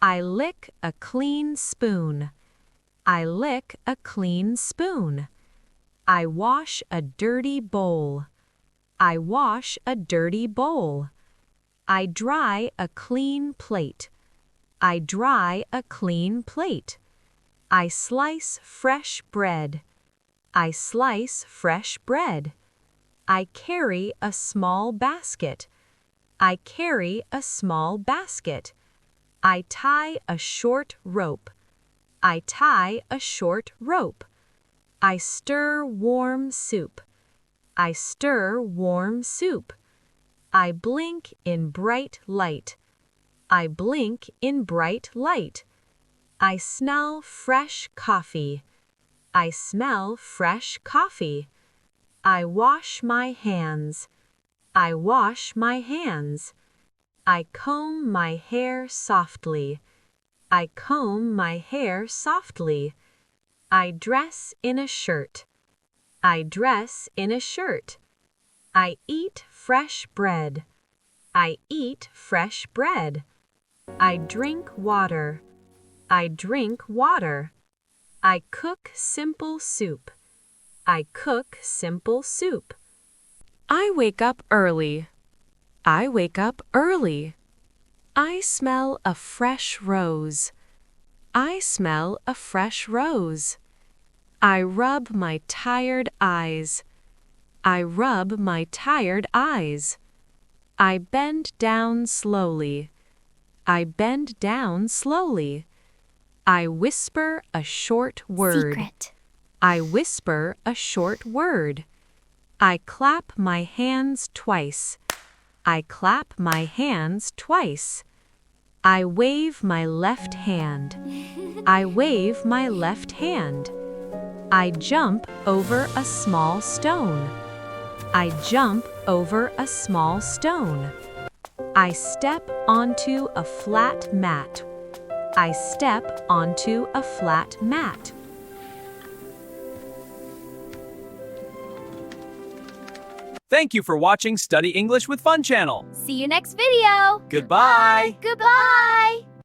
I lick a clean spoon. I lick a clean spoon. I wash a dirty bowl. I wash a dirty bowl. I dry a clean plate. I dry a clean plate. I slice fresh bread. I slice fresh bread. I carry a small basket. I carry a small basket. I tie a short rope. I tie a short rope. I stir warm soup. I stir warm soup. I blink in bright light. I blink in bright light. I smell fresh coffee. I smell fresh coffee. I wash my hands. I wash my hands. I comb my hair softly. I comb my hair softly. I dress in a shirt. I dress in a shirt. I eat fresh bread. I eat fresh bread. I drink water. I drink water. I cook simple soup. I cook simple soup. I wake up early. I wake up early. I smell a fresh rose. I smell a fresh rose. I rub my tired eyes. I rub my tired eyes. I bend down slowly. I bend down slowly. I whisper a short word. Secret. I whisper a short word. I clap my hands twice. I clap my hands twice. I wave my left hand. I wave my left hand. I jump over a small stone. I jump over a small stone. I step onto a flat mat. I step onto a flat mat. Thank you for watching Study English with Fun Channel. See you next video. Goodbye. Goodbye.